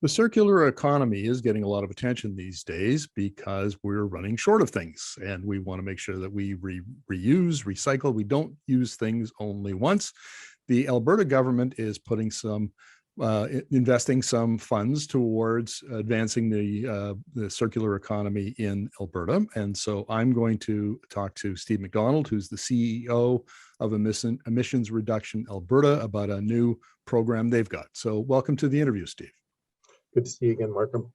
The circular economy is getting a lot of attention these days because we're running short of things and we want to make sure that we reuse, recycle. We don't use things only once. The Alberta government is putting investing some funds towards advancing the circular economy in Alberta. And so I'm going to talk to Steve MacDonald, who's the CEO of Emissions Reduction Alberta, about a new program they've got. So welcome to the interview, Steve. Good to see you again, Markham.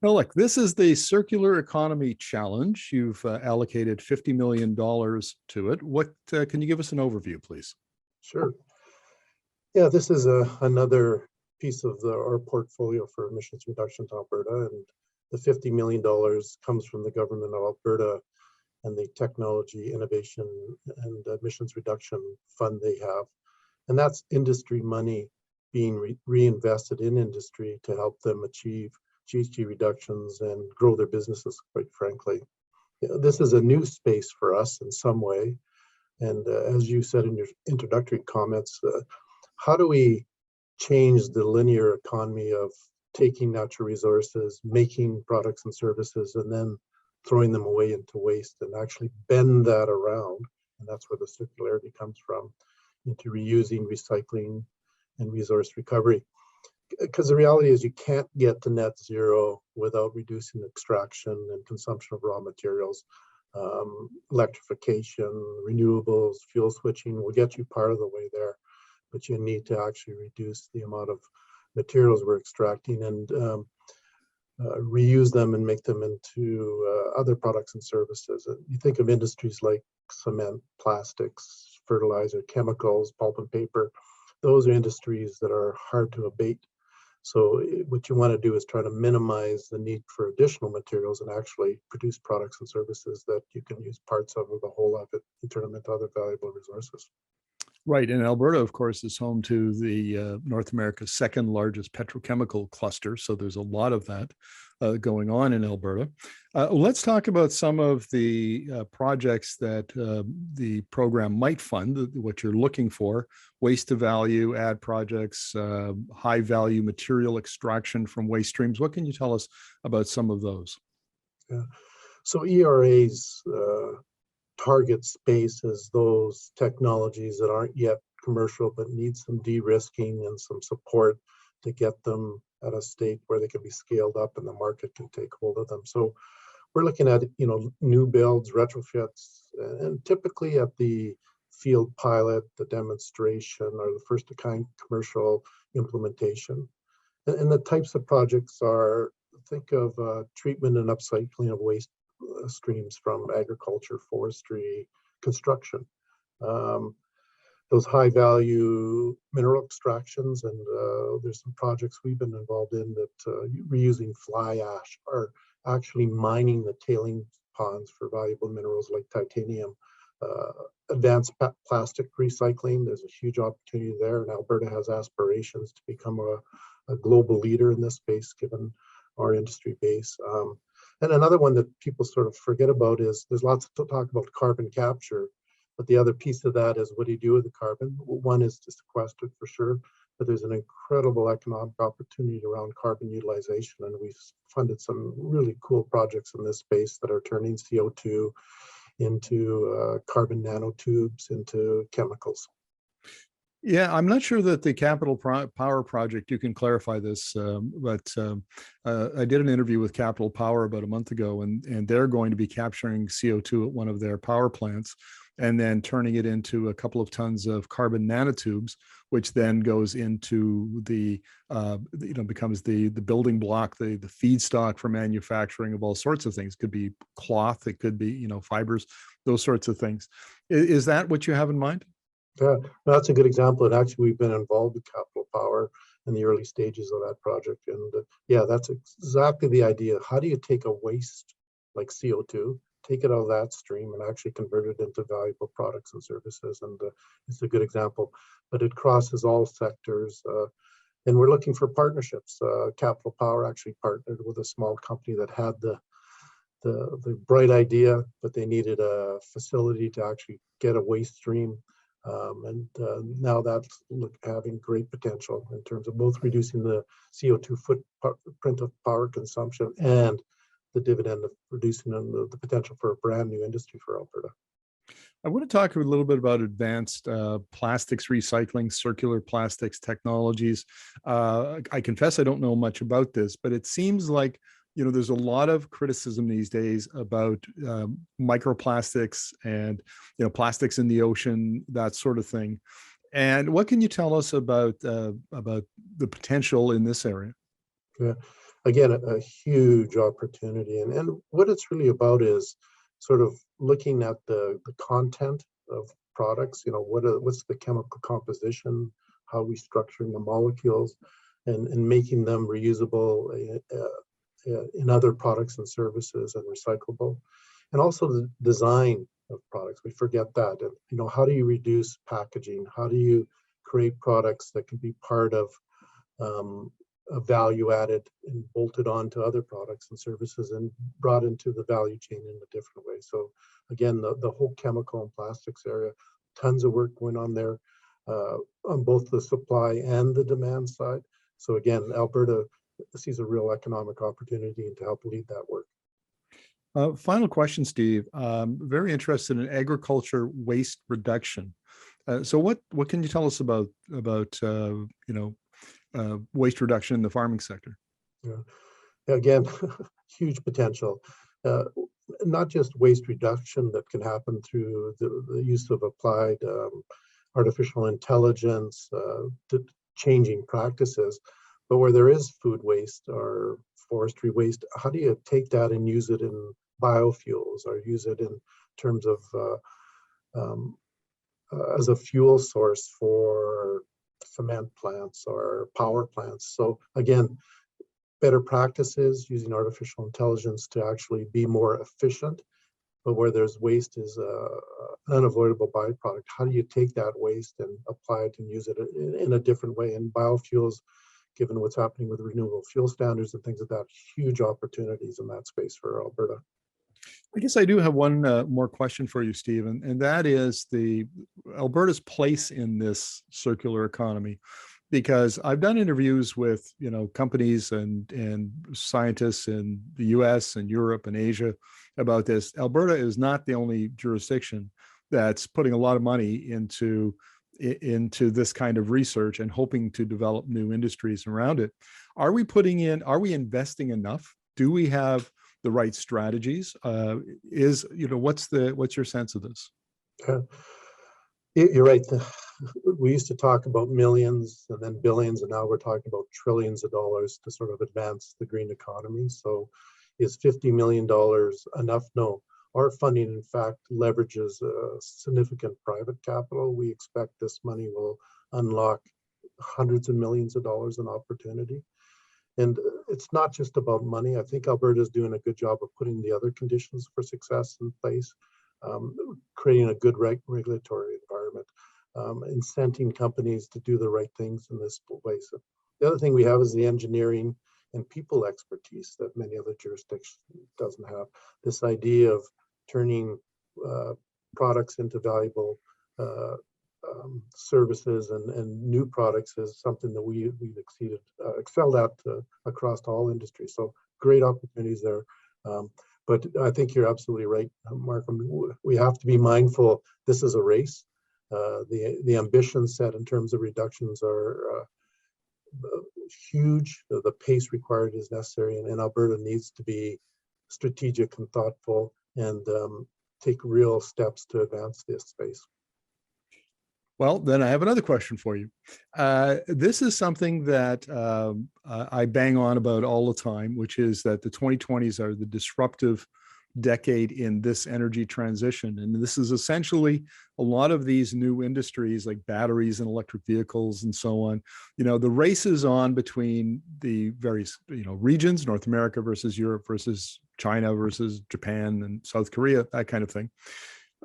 Now, look, this is the Circular Economy Challenge. You've allocated $50 million to it. What can you give us an overview, please? Sure. Yeah, this is another piece of our portfolio for emissions reduction to Alberta, and the $50 million comes from the government of Alberta and the Technology Innovation and Emissions Reduction Fund they have. And that's industry money being reinvested in industry to help them achieve GHG reductions and grow their businesses, quite frankly. This is a new space for us in some way. And as you said in your introductory comments, how do we change the linear economy of taking natural resources, making products and services, and then throwing them away into waste, and actually bend that around? And that's where the circularity comes from, into reusing, recycling, and resource recovery. Because the reality is you can't get to net zero without reducing extraction and consumption of raw materials. Electrification, renewables, fuel switching will get you part of the way there, but you need to actually reduce the amount of materials we're extracting and reuse them and make them into other products and services. You think of industries like cement, plastics, fertilizer, chemicals, pulp and paper. Those are industries that are hard to abate. So what you want to do is try to minimize the need for additional materials and actually produce products and services that you can use parts of or the whole of it and turn them into other valuable resources. Right. And Alberta, of course, is home to the North America's second largest petrochemical cluster. So there's a lot of that going on in Alberta. Let's talk about some of the projects that the program might fund, what you're looking for: waste to value, add projects, high value material extraction from waste streams. What can you tell us about some of those? Yeah. So ERA's target space is those technologies that aren't yet commercial but need some de-risking and some support to get them at a state where they can be scaled up and the market can take hold of them. So we're looking at new builds, retrofits, and typically at the field pilot, the demonstration, or the first of kind commercial implementation. And the types of projects are, think of treatment and upcycling of waste streams from agriculture, forestry, construction. Those high value mineral extractions, and there's some projects we've been involved in that reusing fly ash are actually mining the tailing ponds for valuable minerals like titanium. Advanced plastic recycling, there's a huge opportunity there, and Alberta has aspirations to become a global leader in this space given our industry base. And another one that people sort of forget about is there's lots to talk about carbon capture, but the other piece of that is what do you do with the carbon? One is to sequester for sure, but there's an incredible economic opportunity around carbon utilization, and we've funded some really cool projects in this space that are turning CO2 into carbon nanotubes, into chemicals. Yeah, I'm not sure that the Capital Power project, you can clarify this, but I did an interview with Capital Power about a month ago, and they're going to be capturing CO2 at one of their power plants and then turning it into a couple of tons of carbon nanotubes, which then goes into the, becomes the building block, the feedstock for manufacturing of all sorts of things. It could be cloth, it could be, fibers, those sorts of things. Is that what you have in mind? Yeah, that's a good example. And actually, we've been involved with Capital Power in the early stages of that project. And yeah, that's exactly the idea. How do you take a waste like CO2, take it out of that stream and actually convert it into valuable products and services? And it's a good example, but it crosses all sectors. And we're looking for partnerships. Capital Power actually partnered with a small company that had the bright idea, but they needed a facility to actually get a waste stream Now that's having great potential in terms of both reducing the CO2 footprint of power consumption and the dividend of reducing the potential for a brand new industry for Alberta. I want to talk a little bit about advanced plastics recycling, circular plastics technologies. I confess I don't know much about this, but it seems like there's a lot of criticism these days about microplastics and plastics in the ocean, that sort of thing. And what can you tell us about the potential in this area? Yeah, again, a huge opportunity, and what it's really about is sort of looking at the content of products. What's the chemical composition, how are we structuring the molecules, and making them reusable in other products and services and recyclable, and also the design of products. We forget that. And, how do you reduce packaging? How do you create products that can be part of a value added and bolted on to other products and services and brought into the value chain in a different way? So again, the whole chemical and plastics area, tons of work going on there on both the supply and the demand side. So again, Alberta sees a real economic opportunity to help lead that work. Final question, Steve. Very interested in agriculture waste reduction. So what can you tell us about waste reduction in the farming sector? Yeah. Again, huge potential. Not just waste reduction that can happen through the use of applied artificial intelligence, to changing practices, but where there is food waste or forestry waste, how do you take that and use it in biofuels or use it in terms of as a fuel source for cement plants or power plants? So again, better practices using artificial intelligence to actually be more efficient, but where there's waste is an unavoidable byproduct. How do you take that waste and apply it and use it in a different way? And biofuels, given what's happening with renewable fuel standards and things like that, huge opportunities in that space for Alberta. I guess I do have one more question for you, Steve, and that is Alberta's place in this circular economy. Because I've done interviews with companies and scientists in the U.S. and Europe and Asia about this. Alberta is not the only jurisdiction that's putting a lot of money into this kind of research and hoping to develop new industries around it. Are we investing enough? Do we have the right strategies? What's your sense of this? You're right. We used to talk about millions and then billions, and now we're talking about trillions of dollars to sort of advance the green economy. So is $50 million enough? No. Our funding, in fact, leverages significant private capital. We expect this money will unlock hundreds of millions of dollars in opportunity. And it's not just about money. I think Alberta is doing a good job of putting the other conditions for success in place, creating a good regulatory environment, incenting companies to do the right things in this place. The other thing we have is the engineering and people expertise that many other jurisdictions doesn't have. This idea of turning products into valuable services and new products is something that we've excelled at across all industries. So great opportunities there. But I think you're absolutely right, Markham. We have to be mindful. This is a race. The ambitions set in terms of reductions are huge. The pace required is necessary, and Alberta needs to be strategic and thoughtful and take real steps to advance this space. Well, then I have another question for you. This is something that I bang on about all the time, which is that the 2020s are the disruptive decade in this energy transition. And this is essentially a lot of these new industries like batteries and electric vehicles and so on. The race is on between the various, regions, North America versus Europe versus China versus Japan and South Korea, that kind of thing.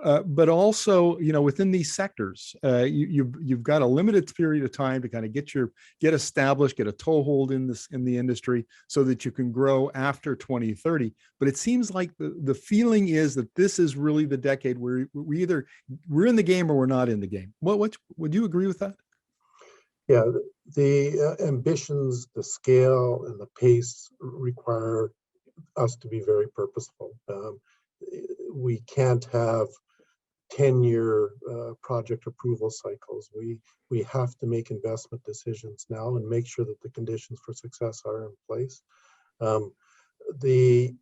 But also, within these sectors, you've got a limited period of time to kind of get established, get a toehold in the industry, so that you can grow after 2030. But it seems like the feeling is that this is really the decade where we're in the game or we're not in the game. What would you agree with that? Yeah, the ambitions, the scale, and the pace require us to be very purposeful. We can't have 10-year project approval cycles. We have to make investment decisions now and make sure that the conditions for success are in place. The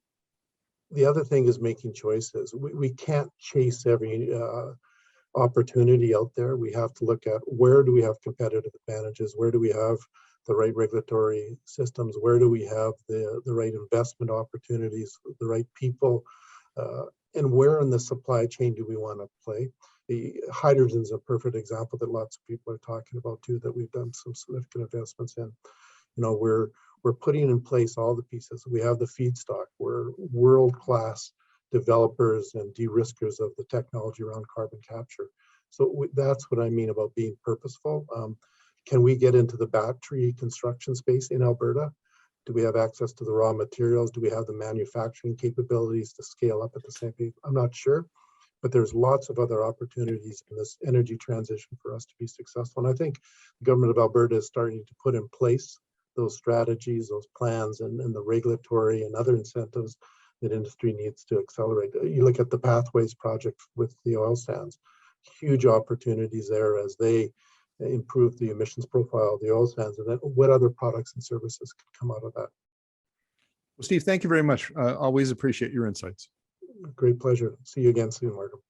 other thing is making choices. We can't chase every opportunity out there. We have to look at where do we have competitive advantages, where do we have the right regulatory systems, where do we have the right investment opportunities, the right people, and where in the supply chain do we want to play. The hydrogen is a perfect example that lots of people are talking about too, that we've done some significant investments in. We're putting in place all the pieces. We have the feedstock. We're world-class developers and de-riskers of the technology around carbon capture. So that's what I mean about being purposeful. Can we get into the battery construction space in Alberta? Do we have access to the raw materials? Do we have the manufacturing capabilities to scale up at the same pace? I'm not sure, but there's lots of other opportunities in this energy transition for us to be successful. And I think the government of Alberta is starting to put in place those strategies, those plans, and the regulatory and other incentives that industry needs to accelerate. You look at the Pathways project with the oil sands, huge opportunities there as they improve the emissions profile of the oil sands, and then what other products and services could come out of that. Well, Steve, thank you very much. Always appreciate your insights. Great pleasure. See you again soon, Markham.